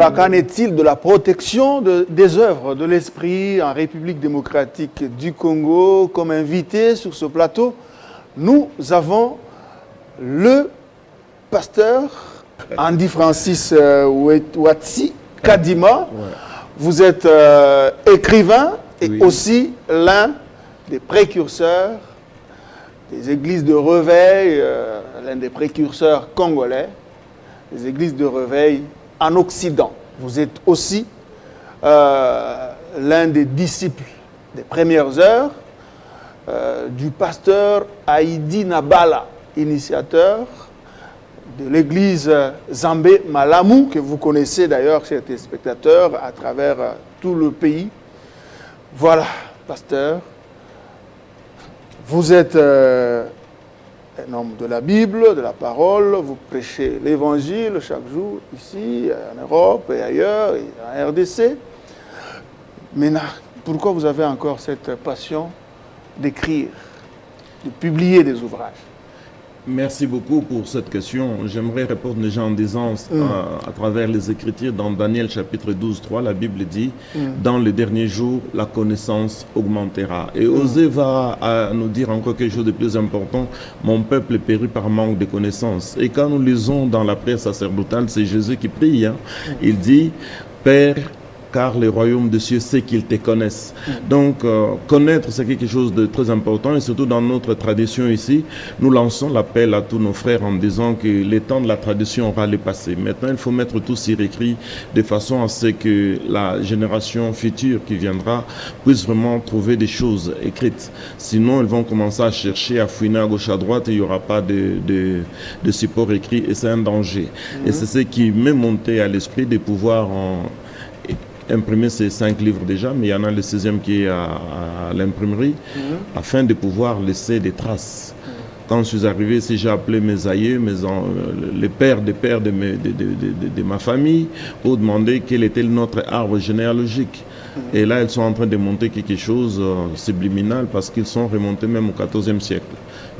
Voilà, qu'en est-il de la protection des œuvres de l'esprit en République démocratique du Congo? Comme invité sur ce plateau, nous avons le pasteur Andy Francis Ouatsi Kadima. Vous êtes écrivain et aussi l'un des précurseurs des églises de réveil, l'un des précurseurs congolais, des églises de réveil en Occident. Vous êtes aussi l'un des disciples des premières heures du pasteur Haïdi Nabala, initiateur de l'église Zambé Malamu, que vous connaissez d'ailleurs, chers téléspectateurs, à travers tout le pays. Voilà, pasteur, vous êtes un homme de la Bible, de la parole, vous prêchez l'évangile chaque jour, ici, en Europe et ailleurs, et en RDC. Maintenant, pourquoi vous avez encore cette passion d'écrire, de publier des ouvrages? Merci beaucoup pour cette question. J'aimerais répondre déjà en disant, à travers les Écritures, dans Daniel chapitre 12, 3, la Bible dit, dans les derniers jours, la connaissance augmentera. Et Osée va nous dire encore quelque chose de plus important, mon peuple périt par manque de connaissance. Et quand nous lisons dans la prière sacerdotale, c'est Jésus qui prie, hein. Il dit, Père, car le royaume des cieux sait qu'ils te connaissent. Donc, connaître, c'est quelque chose de très important, et surtout dans notre tradition ici, nous lançons l'appel à tous nos frères en disant que le temps de la tradition aura le passé. Maintenant, il faut mettre tout sur écrit de façon à ce que la génération future qui viendra puisse vraiment trouver des choses écrites. Sinon, ils vont commencer à chercher, à fouiner à gauche, à droite, et il n'y aura pas de support écrit, et c'est un danger. Et c'est ce qui m'est monté à l'esprit de pouvoir imprimer ces 5 livres déjà, mais il y en a le 6e qui est à l'imprimerie, afin de pouvoir laisser des traces. Quand je suis arrivé ici, j'ai appelé mes aïeux, les pères des pères de ma famille, pour demander quel était notre arbre généalogique. Et là, ils sont en train de monter quelque chose subliminal, parce qu'ils sont remontés même au XIVe siècle.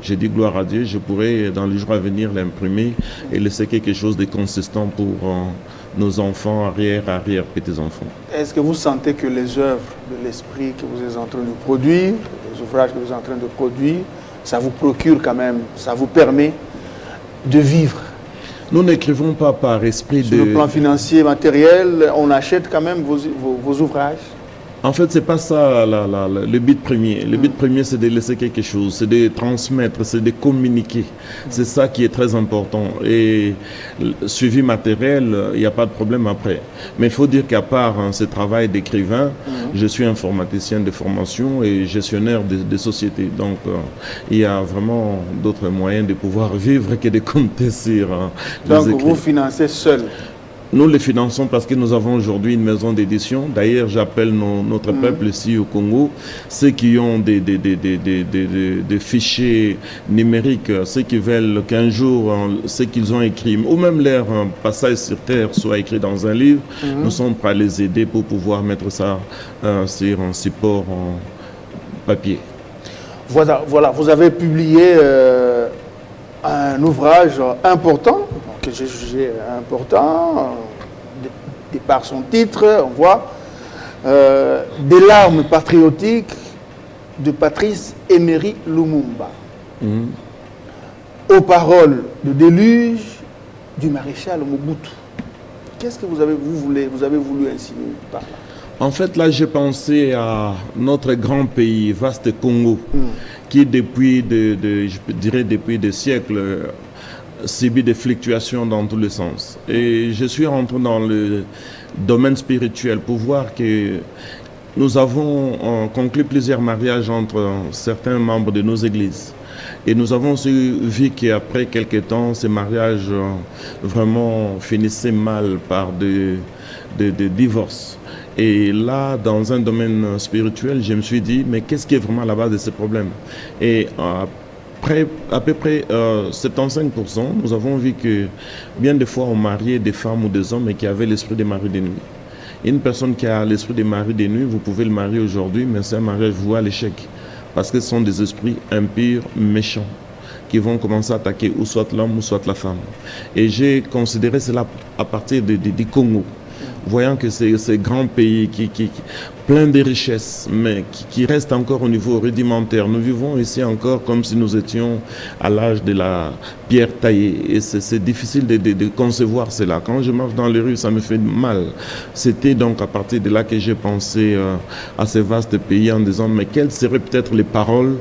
J'ai dit gloire à Dieu, je pourrais dans les jours à venir l'imprimer et laisser quelque chose de consistant pour nos enfants, arrière-petits-enfants. Est-ce que vous sentez que les œuvres de l'esprit que vous êtes en train de produire, les ouvrages que vous êtes en train de produire, ça vous procure quand même, ça vous permet de vivre? Nous n'écrivons pas par esprit Sur le plan financier, matériel, on achète quand même vos ouvrages? En fait, c'est pas ça le but premier. Le but premier, c'est de laisser quelque chose, c'est de transmettre, c'est de communiquer. C'est ça qui est très important. Et suivi matériel, il n'y a pas de problème après. Mais il faut dire qu'à part ce travail d'écrivain, je suis informaticien de formation et gestionnaire de sociétés. Donc, il y a vraiment d'autres moyens de pouvoir vivre que de compter sur les écrits. Donc, vous financez seul? Nous les finançons parce que nous avons aujourd'hui une maison d'édition. D'ailleurs, j'appelle notre peuple ici au Congo, ceux qui ont des fichiers numériques, ceux qui veulent qu'un jour, ce qu'ils ont écrit, ou même leur passage sur terre soit écrit dans un livre, nous sommes prêts à les aider pour pouvoir mettre ça sur un support en papier. Voilà, vous avez publié un ouvrage important, que j'ai jugé important, de par son titre, on voit Des larmes patriotiques de Patrice Emery Lumumba. Aux paroles de déluge du maréchal Mobutu. Qu'est-ce que vous avez voulu insinuer par là? En fait, là, j'ai pensé à notre grand pays, vaste Congo, qui depuis, je dirais depuis des siècles, subit des fluctuations dans tous les sens. Et je suis rentré dans le domaine spirituel pour voir que nous avons conclu plusieurs mariages entre certains membres de nos églises. Et nous avons vu qu'après quelques temps, ces mariages vraiment finissaient mal par des divorces. Et là, dans un domaine spirituel, je me suis dit, mais qu'est-ce qui est vraiment à la base de ces problèmes? Et à peu près 75%, nous avons vu que bien des fois on mariait des femmes ou des hommes et qui avaient l'esprit des maris de nuit. Une personne qui a l'esprit des maris de nuit, vous pouvez le marier aujourd'hui, mais c'est un mariage voué à l'échec. Parce que ce sont des esprits impurs, méchants, qui vont commencer à attaquer ou soit l'homme ou soit la femme. Et j'ai considéré cela à partir du Congo. voyant que ces grands pays plein de richesses, mais qui restent encore au niveau rudimentaire. Nous vivons ici encore comme si nous étions à l'âge de la pierre taillée. Et c'est difficile de concevoir cela. Quand je marche dans les rues, ça me fait mal. C'était donc à partir de là que j'ai pensé à ces vastes pays en disant, mais quelles seraient peut-être les paroles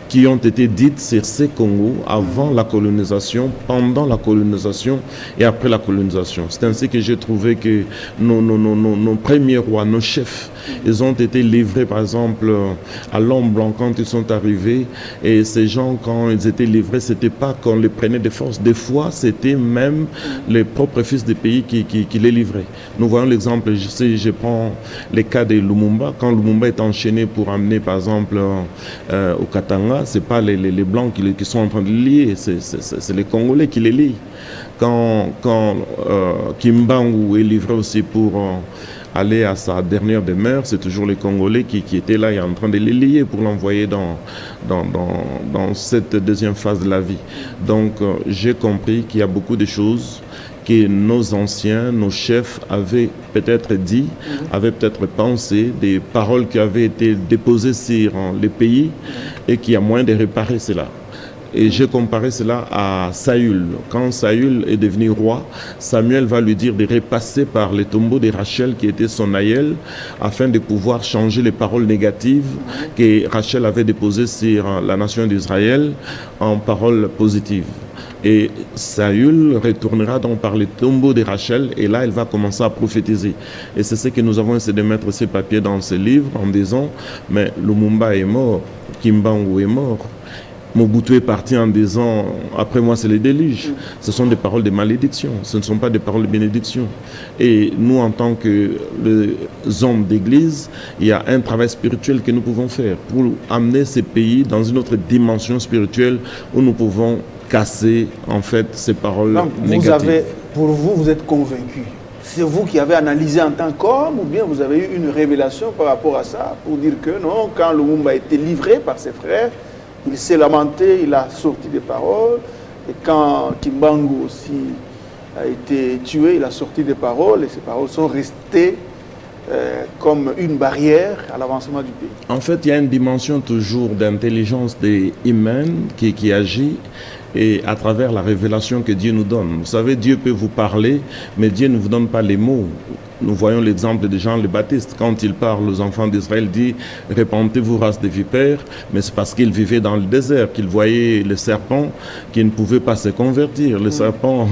qui ont été dites sur ces Congos avant la colonisation, pendant la colonisation et après la colonisation. C'est ainsi que j'ai trouvé que nos premiers rois, nos chefs, ils ont été livrés par exemple à l'homme blanc quand ils sont arrivés, et ces gens quand ils étaient livrés, c'était pas qu'on les prenait de force, des fois c'était même les propres fils des pays qui les livraient. Nous voyons l'exemple, je prends les cas de Lumumba, quand Lumumba est enchaîné pour amener par exemple au Katanga, c'est pas les Blancs qui sont en train de les lier, c'est les Congolais qui les lient. Quand Kimbangu est livré aussi pour aller à sa dernière demeure, c'est toujours les Congolais qui étaient là et en train de les lier pour l'envoyer dans cette deuxième phase de la vie. Donc j'ai compris qu'il y a beaucoup de choses que nos anciens, nos chefs avaient peut-être dit, avaient peut-être pensé, des paroles qui avaient été déposées sur les pays et qu'il y a moyen de réparer cela. Et j'ai comparé cela à Saül. Quand Saül est devenu roi, Samuel va lui dire de repasser par les tombeaux de Rachel qui était son aïeul afin de pouvoir changer les paroles négatives que Rachel avait déposées sur la nation d'Israël en paroles positives. Et Saül retournera donc par les tombeaux de Rachel et là, il va commencer à prophétiser. Et c'est ce que nous avons essayé de mettre ces papiers dans ce livre en disant, mais Lumumba est mort, Kimbangu est mort. Mobutu est parti en disant, après moi c'est le déluge. Ce sont des paroles de malédiction, ce ne sont pas des paroles de bénédiction. Et nous, en tant que les hommes d'église, il y a un travail spirituel que nous pouvons faire pour amener ces pays dans une autre dimension spirituelle où nous pouvons casser en fait ces paroles négatives. Pour vous, vous êtes convaincu. C'est vous qui avez analysé en tant qu'homme ou bien vous avez eu une révélation par rapport à ça pour dire que non, quand Lumumba a été livré par ses frères, il s'est lamenté, il a sorti des paroles. Et quand Kimbangu aussi a été tué, il a sorti des paroles et ces paroles sont restées comme une barrière à l'avancement du pays. En fait, il y a une dimension toujours d'intelligence humaine qui agit et à travers la révélation que Dieu nous donne. Vous savez, Dieu peut vous parler, mais Dieu ne vous donne pas les mots. Nous voyons l'exemple de Jean le Baptiste. Quand il parle aux enfants d'Israël, il dit « Répentez-vous, race de vipères », mais c'est parce qu'il vivait dans le désert, qu'il voyait le serpent qui ne pouvait pas se convertir. Le serpent,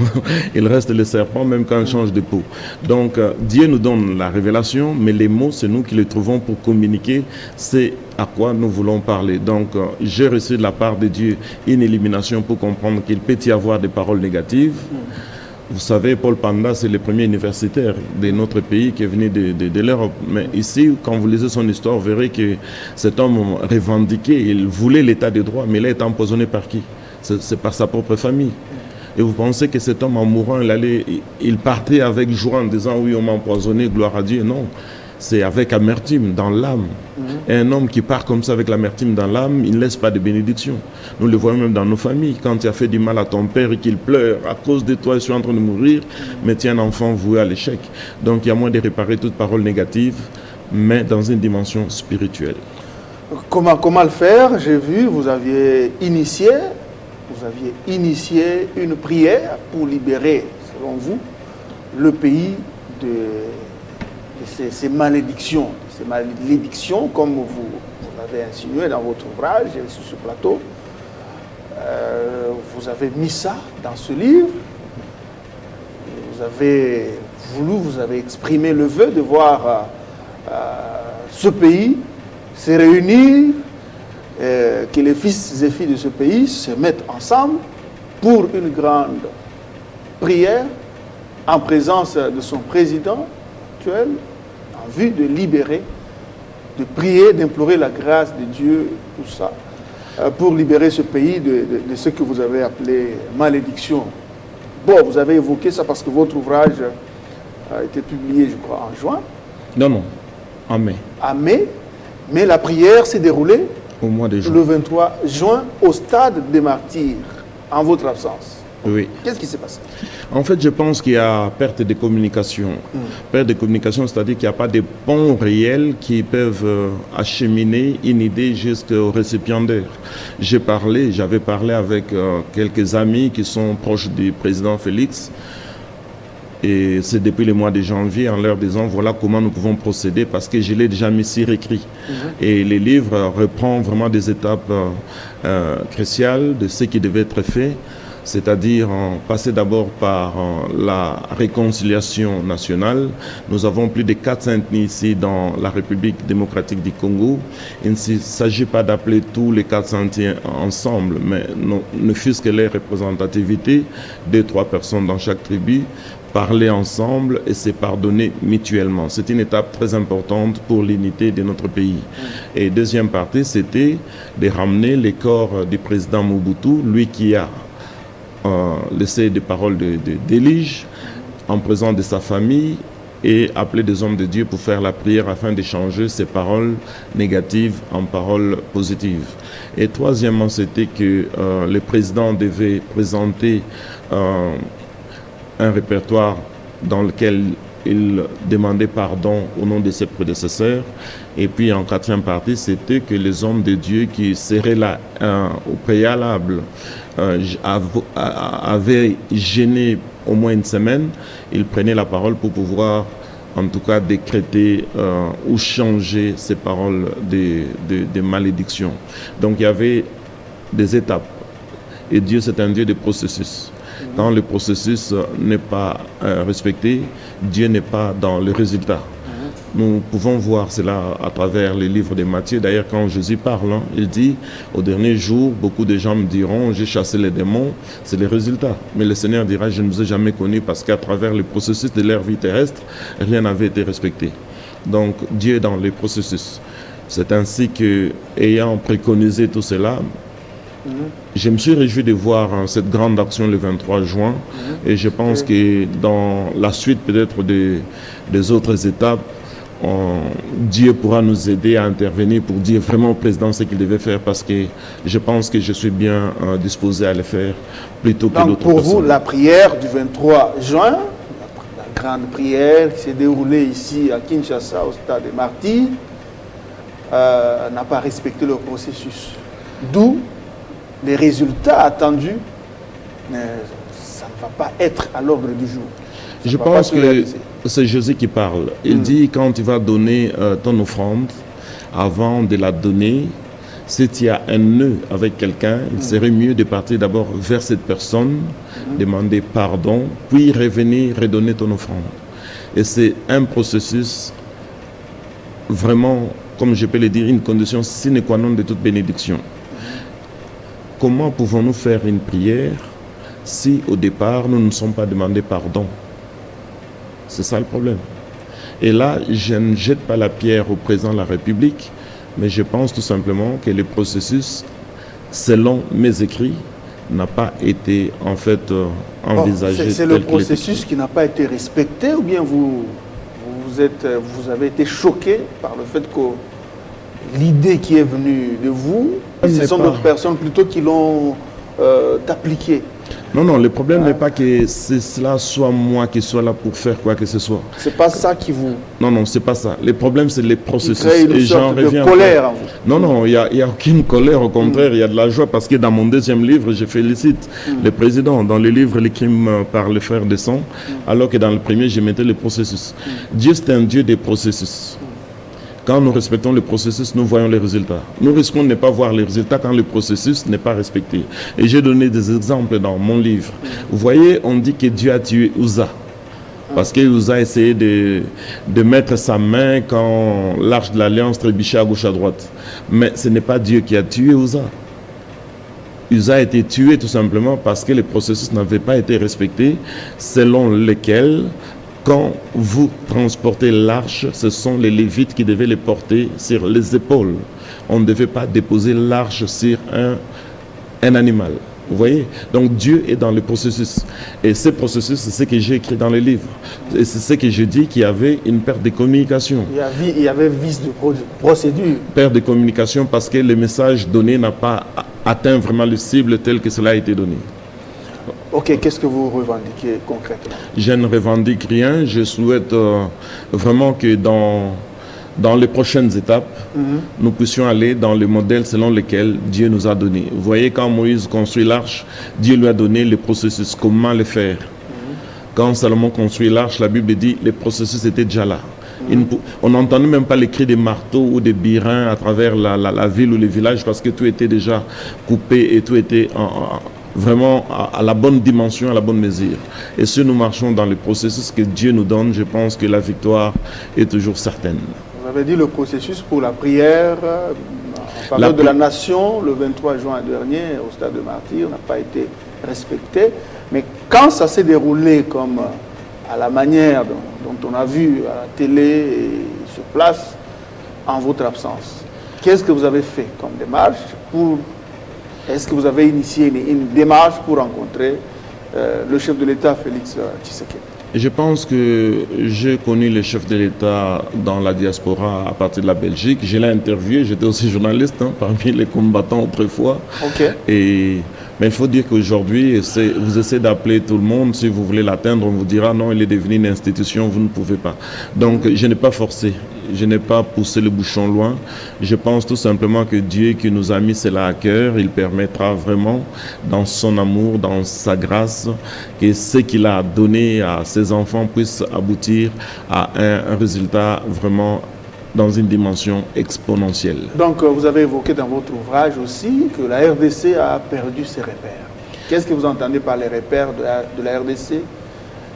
il reste le serpent même quand il change de peau. Donc, Dieu nous donne la révélation, mais les mots, c'est nous qui les trouvons pour communiquer. C'est à quoi nous voulons parler. Donc, j'ai reçu de la part de Dieu une illumination pour comprendre qu'il peut y avoir des paroles négatives. Vous savez, Paul Panda, c'est le premier universitaire de notre pays qui est venu de l'Europe. Mais ici, quand vous lisez son histoire, vous verrez que cet homme revendiquait, il voulait l'état de droit, mais il a été empoisonné par qui? C'est par sa propre famille. Et vous pensez que cet homme, en mourant, il partait avec joie en disant « Oui, on m'a empoisonné, gloire à Dieu ». Non. C'est avec amertume dans l'âme. Et un homme qui part comme ça avec l'amertume dans l'âme, il ne laisse pas de bénédiction. Nous le voyons même dans nos familles. Quand tu as fait du mal à ton père et qu'il pleure, à cause de toi, je suis en train de mourir, mais tu es un enfant voué à l'échec. Donc il y a moyen de réparer toute parole négative, mais dans une dimension spirituelle. Comment le faire? J'ai vu, vous aviez initié une prière pour libérer, selon vous, le pays de ces malédictions, comme vous l'avez insinué dans votre ouvrage et sur ce plateau. Vous avez mis ça dans ce livre. Vous avez exprimé le vœu de voir ce pays se réunir, que les fils et filles de ce pays se mettent ensemble pour une grande prière en présence de son président actuel, en vue de libérer, de prier, d'implorer la grâce de Dieu, tout ça, pour libérer ce pays de ce que vous avez appelé malédiction. Bon, vous avez évoqué ça parce que votre ouvrage a été publié, je crois, en juin. Non, en mai. En mai, mais la prière s'est déroulée au mois de juin. Le 23 juin au stade des martyrs, en votre absence. Oui. Qu'est-ce qui s'est passé? En fait, je pense qu'il y a perte de communication. Perte de communication, c'est-à-dire qu'il n'y a pas de ponts réels qui peuvent acheminer une idée jusqu'au récipiendaire. J'avais parlé avec quelques amis qui sont proches du président Félix. Et c'est depuis le mois de janvier en leur disant voilà comment nous pouvons procéder parce que je l'ai déjà mis sur écrit. Et les livres reprend vraiment des étapes cruciales de ce qui devait être fait, c'est-à-dire passer d'abord par la réconciliation nationale. Nous avons plus de 400 ethnies ici dans la République démocratique du Congo. Il ne s'agit pas d'appeler tous les 400 ethnies ensemble, mais ne fût-ce que les représentativités, 2-3 personnes dans chaque tribu, parler ensemble et se pardonner mutuellement. C'est une étape très importante pour l'unité de notre pays. Et deuxième partie, c'était de ramener les corps du président Mobutu, lui qui a laissé des paroles d'élige en présence de sa famille et appeler des hommes de Dieu pour faire la prière afin d'échanger ces paroles négatives en paroles positives. Et troisièmement, c'était que le président devait présenter un répertoire dans lequel il demandait pardon au nom de ses prédécesseurs. Et puis en quatrième partie, c'était que les hommes de Dieu qui seraient là au préalable avaient gêné au moins une semaine. Ils prenaient la parole pour pouvoir en tout cas décréter ou changer ces paroles de malédiction. Donc il y avait des étapes. Et Dieu, c'est un Dieu de processus. Quand le processus n'est pas respecté, Dieu n'est pas dans le résultat. Nous pouvons voir cela à travers les livres de Matthieu. D'ailleurs, quand Jésus parle, il dit, au dernier jour, beaucoup de gens me diront, j'ai chassé les démons, c'est le résultat. Mais le Seigneur dira, je ne vous ai jamais connu parce qu'à travers le processus de leur vie terrestre, rien n'avait été respecté. Donc, Dieu est dans les processus. C'est ainsi que, ayant préconisé tout cela, je me suis réjoui de voir cette grande action le 23 juin et je pense que dans la suite peut-être des autres étapes, Dieu pourra nous aider à intervenir pour dire vraiment au président ce qu'il devait faire parce que je pense que je suis bien disposé à le faire plutôt que d'autres personnes. Donc pour vous, la prière du 23 juin, la grande prière qui s'est déroulée ici à Kinshasa au stade des Martyrs, n'a pas respecté le processus. D'où les résultats attendus, ça ne va pas être à l'ordre du jour. Je pense que c'est Jésus qui parle. Il dit quand tu vas donner ton offrande, avant de la donner, si tu as un nœud avec quelqu'un, il serait mieux de partir d'abord vers cette personne, demander pardon, puis revenir redonner ton offrande. Et c'est un processus vraiment, comme je peux le dire, une condition sine qua non de toute bénédiction. Comment pouvons-nous faire une prière si au départ nous ne nous sommes pas demandé pardon? C'est ça le problème. Et là, je ne jette pas la pierre au président de la République, mais je pense tout simplement que le processus, selon mes écrits, n'a pas été en fait envisagé. C'est le processus qui n'a pas été respecté ou bien vous avez été choqué par le fait que l'idée qui est venue de vous, ce sont d'autres personnes plutôt qui l'ont appliquée. Non, le problème n'est pas que cela soit moi qui soit là pour faire quoi que ce soit. C'est pas ça qui vous... Non, c'est pas ça. Le problème, c'est les processus. Et j'en reviens de colère en vous. Non, il n'y a aucune colère. Au contraire, il y a de la joie parce que dans mon deuxième livre, je félicite le président. Dans le livre, les crimes par le frère de sang, alors que dans le premier, je mettais le processus. Dieu, c'est un Dieu des processus. Quand nous respectons le processus, nous voyons les résultats. Nous risquons de ne pas voir les résultats quand le processus n'est pas respecté. Et j'ai donné des exemples dans mon livre. Vous voyez, on dit que Dieu a tué Uza. Parce que Uza a essayé de mettre sa main quand l'arche de l'Alliance trébuchait à gauche à droite. Mais ce n'est pas Dieu qui a tué Uza. Uza a été tué tout simplement parce que le processus n'avait pas été respecté, selon lequel... Quand vous transportez l'arche, ce sont les Lévites qui devaient les porter sur les épaules. On ne devait pas déposer l'arche sur un animal. Vous voyez? Donc Dieu est dans le processus. Et ce processus, c'est ce que j'ai écrit dans les livres. Et c'est ce que je dis qu'il y avait une perte de communication. Il y avait vice de procédure. Perte de communication parce que le message donné n'a pas atteint vraiment le cible tel que cela a été donné. Ok, qu'est-ce que vous revendiquez concrètement? Je ne revendique rien. Je souhaite vraiment que dans les prochaines étapes, nous puissions aller dans le modèle selon lequel Dieu nous a donné. Vous voyez, quand Moïse construit l'arche, Dieu lui a donné le processus, comment le faire. Quand Salomon construit l'arche, la Bible dit que le processus était déjà là. On n'entendait même pas les cris des marteaux ou des birins à travers la ville ou les villages parce que tout était déjà coupé et tout était vraiment à la bonne dimension, à la bonne mesure. Et si nous marchons dans le processus que Dieu nous donne, je pense que la victoire est toujours certaine. Vous avez dit le processus pour la prière en faveur de la nation le 23 juin dernier au stade de Martyrs n'a pas été respecté. Mais quand ça s'est déroulé comme à la manière dont on a vu à la télé et sur place, en votre absence, qu'est-ce que vous avez fait comme démarche pour... Est-ce que vous avez initié une démarche pour rencontrer le chef de l'État, Félix Tshisekedi? Je pense que j'ai connu le chef de l'État dans la diaspora à partir de la Belgique. Je l'ai interviewé, j'étais aussi journaliste parmi les combattants autrefois. Okay. Mais il faut dire qu'aujourd'hui, vous essayez d'appeler tout le monde. Si vous voulez l'atteindre, on vous dira non, il est devenu une institution, vous ne pouvez pas. Donc je n'ai pas forcé. Je n'ai pas poussé le bouchon loin. Je pense tout simplement que Dieu qui nous a mis cela à cœur, il permettra vraiment, dans son amour, dans sa grâce, que ce qu'il a donné à ses enfants puisse aboutir à un résultat vraiment dans une dimension exponentielle. Donc vous avez évoqué dans votre ouvrage aussi que la RDC a perdu ses repères. Qu'est-ce que vous entendez par les repères de la RDC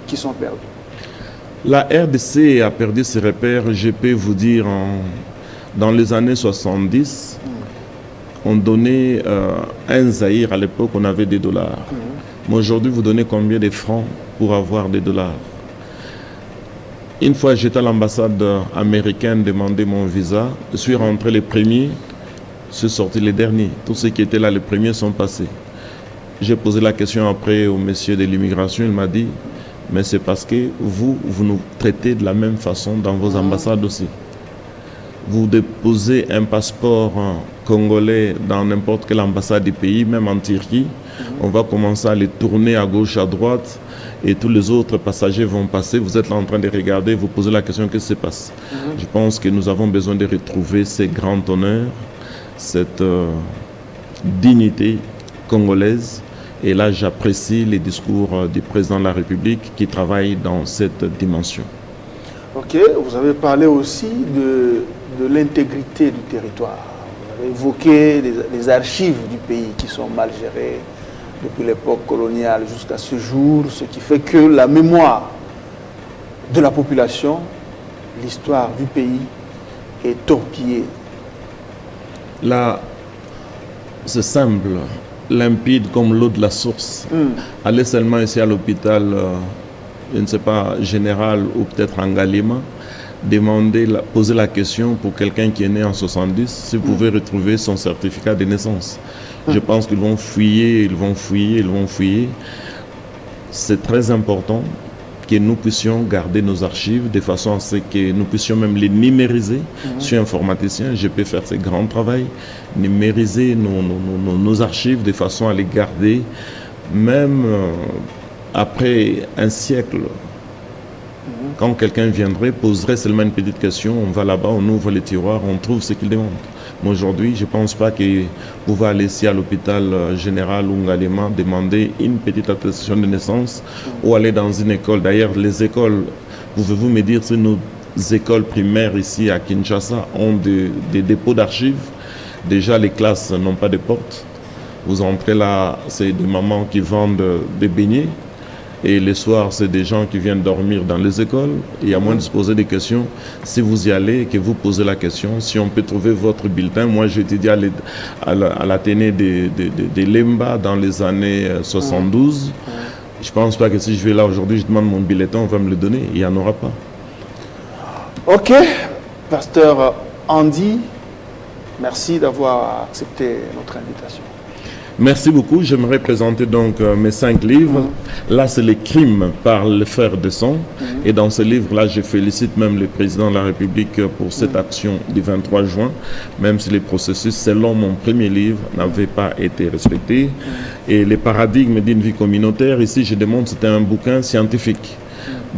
qui sont perdus? La RDC a perdu ses repères, je peux vous dire, dans les années 70, on donnait un Zaïre, à l'époque on avait des dollars. Mais aujourd'hui, vous donnez combien de francs pour avoir des dollars? Une fois, j'étais à l'ambassade américaine demander mon visa, je suis rentré les premiers, je suis sorti les derniers. Tous ceux qui étaient là, les premiers sont passés. J'ai posé la question après au monsieur de l'immigration, il m'a dit, mais c'est parce que vous nous traitez de la même façon dans vos ambassades aussi. Vous déposez un passeport congolais dans n'importe quelle ambassade du pays, même en Turquie, on va commencer à les tourner à gauche, à droite, et tous les autres passagers vont passer. Vous êtes là en train de regarder, vous posez la question, qu'est-ce qui se passe? Je pense que nous avons besoin de retrouver ces grands honneurs, cette dignité congolaise. Et là, j'apprécie les discours du président de la République qui travaille dans cette dimension. Ok, vous avez parlé aussi de l'intégrité du territoire. Vous avez évoqué les archives du pays qui sont mal gérées depuis l'époque coloniale jusqu'à ce jour, ce qui fait que la mémoire de la population, l'histoire du pays est torpillée. Là, c'est simple. Limpide comme l'eau de la source. Aller seulement ici à l'hôpital, je ne sais pas, général ou peut-être en Galima, poser la question pour quelqu'un qui est né en 70, si vous pouvez retrouver son certificat de naissance. Je pense qu'ils vont fouiller, ils vont fouiller. C'est très important que nous puissions garder nos archives de façon à ce que nous puissions même les numériser. Je suis informaticien, je peux faire ce grand travail, numériser nos archives de façon à les garder, même après un siècle. Quand quelqu'un viendrait, poserait seulement une petite question, on va là-bas, on ouvre les tiroirs, on trouve ce qu'il demande. Mais aujourd'hui, je ne pense pas que vous pouvez aller ici à l'hôpital général ou Ngalema demander une petite attestation de naissance ou aller dans une école. D'ailleurs, les écoles, pouvez-vous me dire si nos écoles primaires ici à Kinshasa ont des dépôts d'archives? Déjà, les classes n'ont pas de porte. Vous entrez là, c'est des mamans qui vendent des beignets. Et les soirs, c'est des gens qui viennent dormir dans les écoles. Et à moins de se poser des questions, si vous y allez et que vous posez la question, si on peut trouver votre bulletin. Moi, j'ai étudié à l'Athénée de Lemba dans les années 72. Je ne pense pas que si je vais là aujourd'hui, je demande mon bulletin, on va me le donner. Il n'y en aura pas. Ok, pasteur Andy, merci d'avoir accepté notre invitation. Merci beaucoup. J'aimerais présenter donc mes 5 livres. Là, c'est les crimes par le fer de sang. Et dans ce livre-là, je félicite même le président de la République pour cette action du 23 juin, même si les processus, selon mon premier livre, n'avaient pas été respectés. Et les paradigmes d'une vie communautaire, ici, je démontre, c'était un bouquin scientifique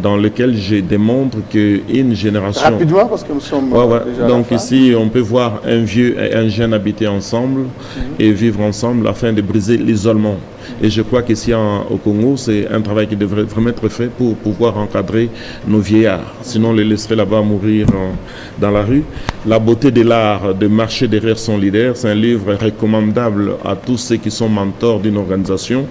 dans lequel je démontre qu'une génération... Rapidement, parce que nous sommes déjà donc ici, on peut voir un vieux et un jeune habiter ensemble et vivre ensemble afin de briser l'isolement. Et je crois qu'ici au Congo, c'est un travail qui devrait vraiment être fait pour pouvoir encadrer nos vieillards. Sinon, on les laisserait là-bas mourir dans la rue. La beauté de l'art de marcher derrière son leader, c'est un livre recommandable à tous ceux qui sont mentors d'une organisation.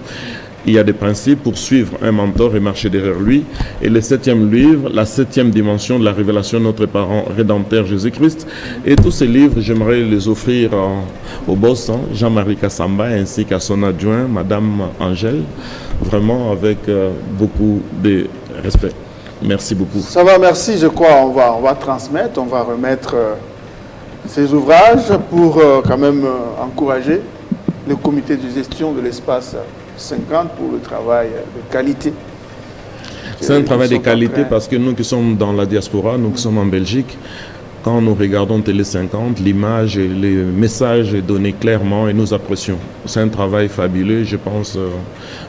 Il y a des principes pour suivre un mentor et marcher derrière lui. Et le 7e livre, la 7e dimension de la révélation de notre parent rédempteur Jésus-Christ. Et tous ces livres, j'aimerais les offrir au boss, Jean-Marie Kassamba, ainsi qu'à son adjoint, Madame Angèle, vraiment avec beaucoup de respect. Merci beaucoup. Ça va, merci. Je crois on va transmettre, on va remettre ces ouvrages pour quand même encourager le comité de gestion de l'espace 50 pour le travail de qualité. C'est un travail de qualité parce que nous qui sommes dans la diaspora, nous qui sommes en Belgique, quand nous regardons Télé 50, l'image et les messages est donné clairement et nous apprécions. C'est un travail fabuleux, je pense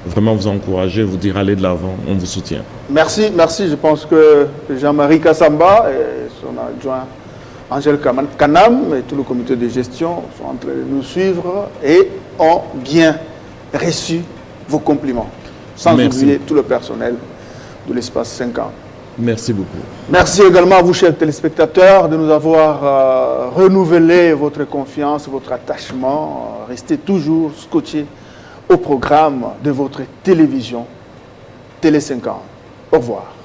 vraiment vous encourager, vous dire allez de l'avant, on vous soutient. Merci, merci. Je pense que Jean-Marie Kassamba et son adjoint Angèle Kanam et tout le comité de gestion sont en train de nous suivre et ont bien reçu vos compliments, sans oublier tout le personnel de l'espace 50. Merci beaucoup. Merci également à vous, chers téléspectateurs, de nous avoir renouvelé votre confiance, votre attachement. Restez toujours scotchés au programme de votre télévision Télé 50. Au revoir.